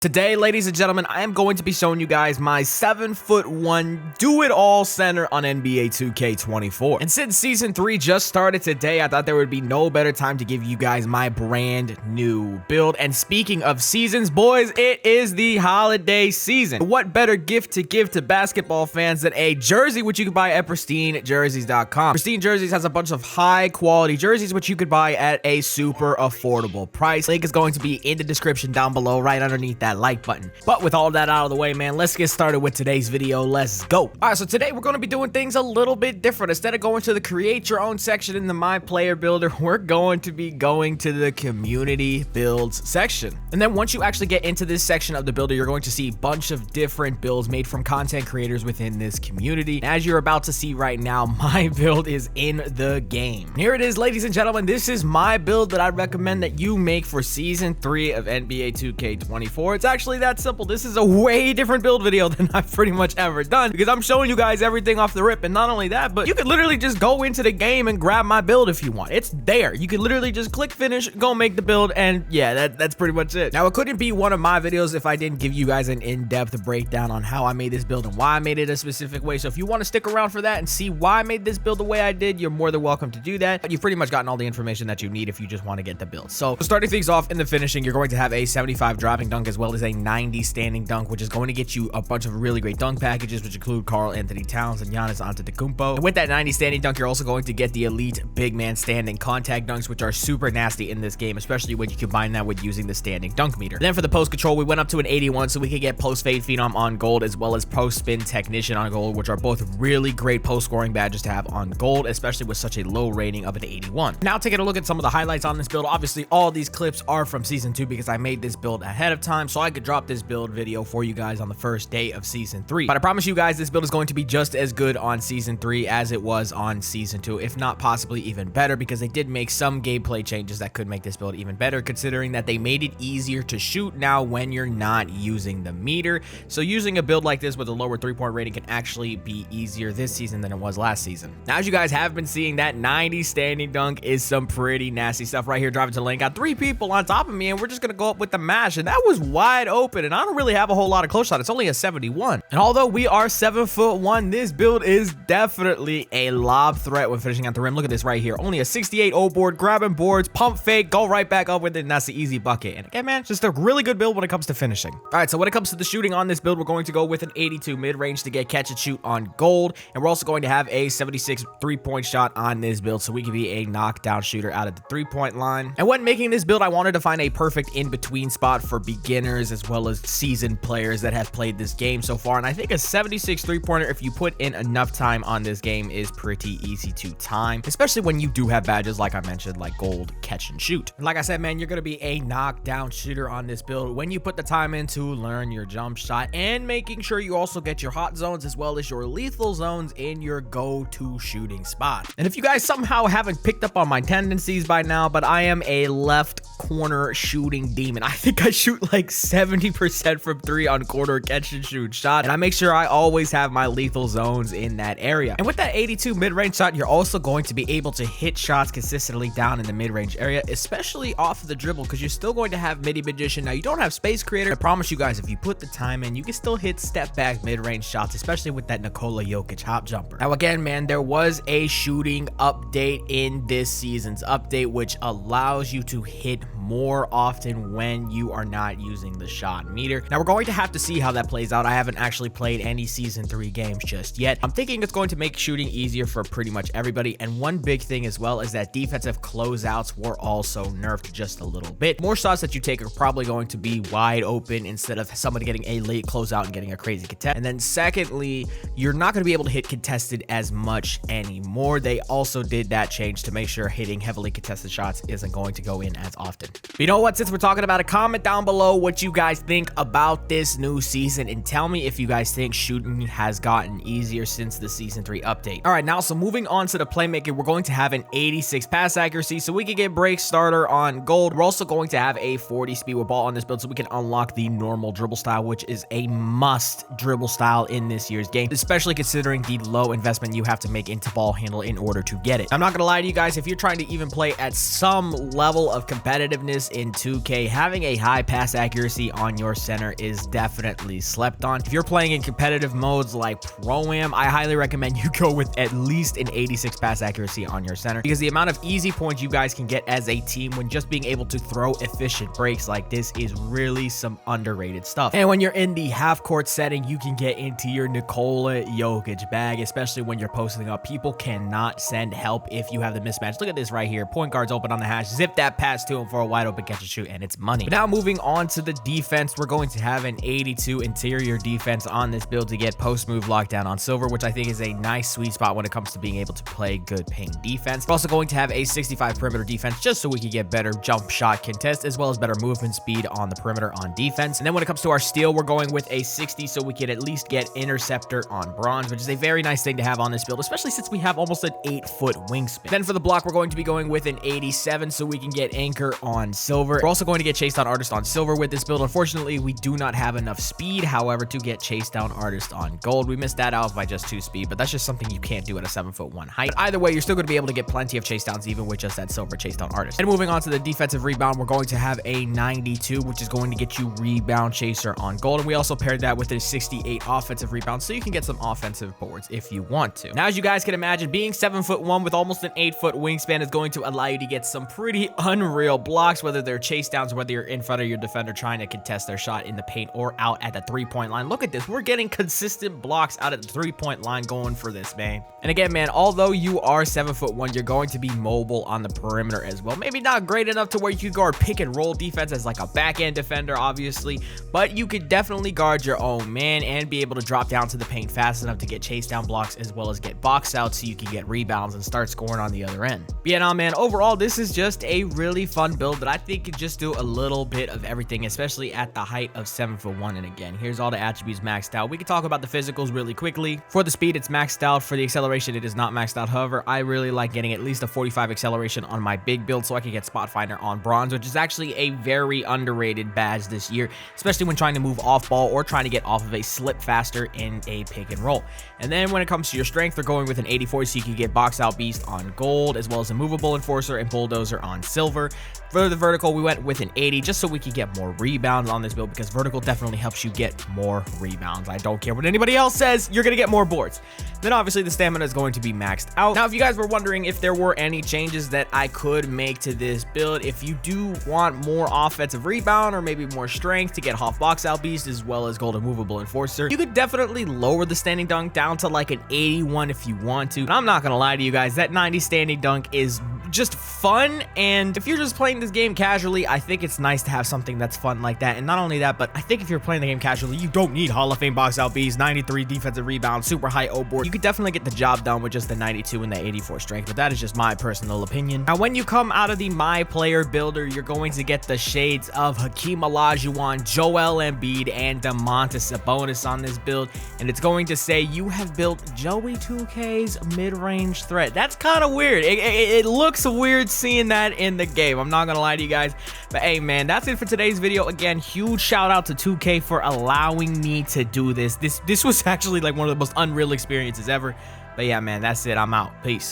Today, ladies and gentlemen, I am going to be showing you guys my 7'1" do-it-all center on NBA 2K24. And since Season 3 just started today, I thought there would be no better time to give you guys my brand new build. And speaking of seasons, boys, it is the holiday season. What better gift to give to basketball fans than a jersey, which you can buy at PristineJerseys.com. Pristine Jerseys has a bunch of high-quality jerseys, which you could buy at a super affordable price. Link is going to be in the description down below, right underneath that like button. But with all that out of the way, man, let's get started with today's video. Let's go. All right, so today we're going to be doing things a little bit different. Instead of going to the create your own section in the my player builder, we're going to be going to the community builds section. And then once you actually get into this section of the builder, you're going to see a bunch of different builds made from content creators within this community. As you're about to see right now, my build is in the game. Here it is, ladies and gentlemen. This is my build that I recommend that you make for season 3 of NBA 2K24. It's actually that simple. This is a way different build video than I've pretty much ever done, because I'm showing you guys everything off the rip. And not only that, but you could literally just go into the game and grab my build if you want. It's there. You could literally just click finish, go make the build, and yeah, that's pretty much it. Now, it couldn't be one of my videos if I didn't give you guys an in-depth breakdown on how I made this build and why I made it a specific way. So if you want to stick around for that and see why I made this build the way I did, you're more than welcome to do that. But you've pretty much gotten all the information that you need if you just want to get the build. So starting things off in the finishing, you're going to have a 75 driving dunk as well as a 90 standing dunk, which is going to get you a bunch of really great dunk packages, which include Karl Anthony Towns and Giannis Antetokounmpo. And with that 90 standing dunk, you're also going to get the elite big man standing contact dunks, which are super nasty in this game, especially when you combine that with using the standing dunk meter. And then for the post control, we went up to an 81 so we could get post fade phenom on gold as well as post spin technician on gold, which are both really great post scoring badges to have on gold, especially with such a low rating of an 81. Now, taking a look at some of the highlights on this build, obviously all these clips are from season 2 because I made this build ahead of time so I could drop this build video for you guys on the first day of season 3. But I promise you guys, this build is going to be just as good on season 3 as it was on season 2, if not possibly even better, because they did make some gameplay changes that could make this build even better, considering that they made it easier to shoot now when you're not using the meter. So using a build like this with a lower 3-point rating can actually be easier this season than it was last season. Now, as you guys have been seeing, that 90 standing dunk is some pretty nasty stuff right here. Driving to the lane, got 3 people on top of me, and we're just gonna go up with the mash, and that was wide open, and I don't really have a whole lot of close shot. It's only a 71. And although we are 7'1", this build is definitely a lob threat when finishing at the rim. Look at this right here. Only a 68 O board, grabbing boards, pump fake, go right back up with it, and that's the easy bucket. And again, man, just a really good build when it comes to finishing. All right, so when it comes to the shooting on this build, we're going to go with an 82 mid-range to get catch and shoot on gold. And we're also going to have a 76 3-point shot on this build, so we can be a knockdown shooter out of the 3-point line. And when making this build, I wanted to find a perfect in-between spot for beginners as well as seasoned players that have played this game so far. And I think a 76 3-pointer, if you put in enough time on this game, is pretty easy to time, especially when you do have badges like I mentioned, like gold catch and shoot. And like I said, man, you're gonna be a knockdown shooter on this build when you put the time in to learn your jump shot, and making sure you also get your hot zones as well as your lethal zones in your go-to shooting spot. And if you guys somehow haven't picked up on my tendencies by now, but I am a left corner shooting demon. I think I shoot like 70% from 3 on corner catch and shoot shot, and I make sure I always have my lethal zones in that area. And with that 82 mid-range shot, you're also going to be able to hit shots consistently down in the mid-range area, especially off of the dribble, because you're still going to have midi magician. Now, you don't have space creator. I promise you guys, if you put the time in, you can still hit step back mid-range shots, especially with that Nikola Jokic hop jumper. Now, again, man, there was a shooting update in this season's update, which allows you to hit more often when you are not using the shot meter. Now, we're going to have to see how that plays out. I haven't actually played any season 3 games just yet. I'm thinking it's going to make shooting easier for pretty much everybody. And one big thing as well is that defensive closeouts were also nerfed just a little bit. More shots that you take are probably going to be wide open instead of somebody getting a late closeout and getting a crazy contest. And then secondly, you're not going to be able to hit contested as much anymore. They also did that change to make sure hitting heavily contested shots isn't going to go in as often. But you know what? Since we're talking about it, comment down below what you guys think about this new season, and tell me if you guys think shooting has gotten easier since the season 3 update. All right, now, so moving on to the playmaking, we're going to have an 86 pass accuracy, so we can get break starter on gold. We're also going to have a 40 speed with ball on this build, so we can unlock the normal dribble style, which is a must dribble style in this year's game, especially considering the low investment you have to make into ball handle in order to get it. I'm not gonna lie to you guys, if you're trying to even play at some level of competitiveness in 2K, having a high pass accuracy accuracy on your center is definitely slept on. If you're playing in competitive modes like Pro-Am, I highly recommend you go with at least an 86 pass accuracy on your center, because the amount of easy points you guys can get as a team when just being able to throw efficient breaks like this is really some underrated stuff. And when you're in the half court setting, you can get into your Nikola Jokic bag, especially when you're posting up. People cannot send help if you have the mismatch. Look at this right here. Point guard's open on the hash. Zip that pass to him for a wide open catch and shoot, and it's money. But now moving on to the defense, we're going to have an 82 interior defense on this build to get post move lockdown on Silver, which I think is a nice sweet spot when it comes to being able to play good paint defense. We're also going to have a 65 perimeter defense just so we can get better jump shot contest as well as better movement speed on the perimeter on defense. And then when it comes to our steal, we're going with a 60 so we can at least get interceptor on bronze, which is a very nice thing to have on this build, especially since we have almost an 8-foot wingspan. Then for the block, we're going to be going with an 87 so we can get anchor on Silver. We're also going to get chase down artist on Silver with this build. Unfortunately, we do not have enough speed, however, to get chase down artist on Gold. We missed that out by just 2 speed, but that's just something you can't do at a 7'1" height. But either way, you're still going to be able to get plenty of chase downs even with just that Silver chase down artist. And moving on to the defensive rebound, we're going to have a 92, which is going to get you rebound chaser on Gold. And we also paired that with a 68 offensive rebound, so you can get some offensive boards if you want to. Now, as you guys can imagine, being 7'1" with almost an 8-foot wingspan is going to allow you to get some pretty unreal blocks, whether they're chase downs, whether you're in front of your defender trying to contest their shot in the paint or out at the 3-point line. Look at this. We're getting consistent blocks out at the 3-point line going for this, man. And again, man, although you are 7'1", you're going to be mobile on the perimeter as well. Maybe not great enough to where you could guard pick and roll defense as like a back-end defender, obviously, but you could definitely guard your own man and be able to drop down to the paint fast enough to get chase down blocks as well as get box out so you can get rebounds and start scoring on the other end. But yeah, nah, man, overall, this is just a really fun build that I think could just do a little bit of everything, especially at the height of 7'1". And again, here's all the attributes maxed out. We can talk about the physicals really quickly. For the speed, it's maxed out. For the acceleration, it is not maxed out. However, I really like getting at least a 45 acceleration on my big build so I can get spot finder on bronze, which is actually a very underrated badge this year, especially when trying to move off ball or trying to get off of a slip faster in a pick and roll. And then when it comes to your strength, they're going with an 84 so you can get box out beast on Gold, as well as a movable enforcer and bulldozer on Silver. For the vertical, we went with an 80 just so we could get more rebounds on this build, because vertical definitely helps you get more rebounds. I don't care what anybody else says, you're going to get more boards. Then obviously the stamina is going to be maxed out. Now, if you guys were wondering if there were any changes that I could make to this build, if you do want more offensive rebound or maybe more strength to get Hoff box out beast as well as Gold movable enforcer, you could definitely lower the standing dunk down to like an 81 if you want to. And I'm not going to lie to you guys, that 90 standing dunk is just fun, and if you're just playing this game casually, I think it's nice to have something that's fun like that. And not only that, but I think if you're playing the game casually, you don't need Hall of Fame box out beast, 93 defensive rebound, super high O board. You could definitely get the job done with just the 92 and the 84 strength, but that is just my personal opinion. Now, when you come out of the My Player Builder, you're going to get the shades of Hakeem Olajuwon, Joel Embiid, and Domantas Sabonis on this build, and it's going to say you have built Joey 2K's mid-range threat. That's kind of weird. It looks weird seeing that in the game. I'm not gonna lie to you guys, but hey, man, that's it for today's video. Again, huge shout out to 2K for allowing me to do this. This was actually like one of the most unreal experiences ever. But yeah, man, that's it. I'm out. Peace.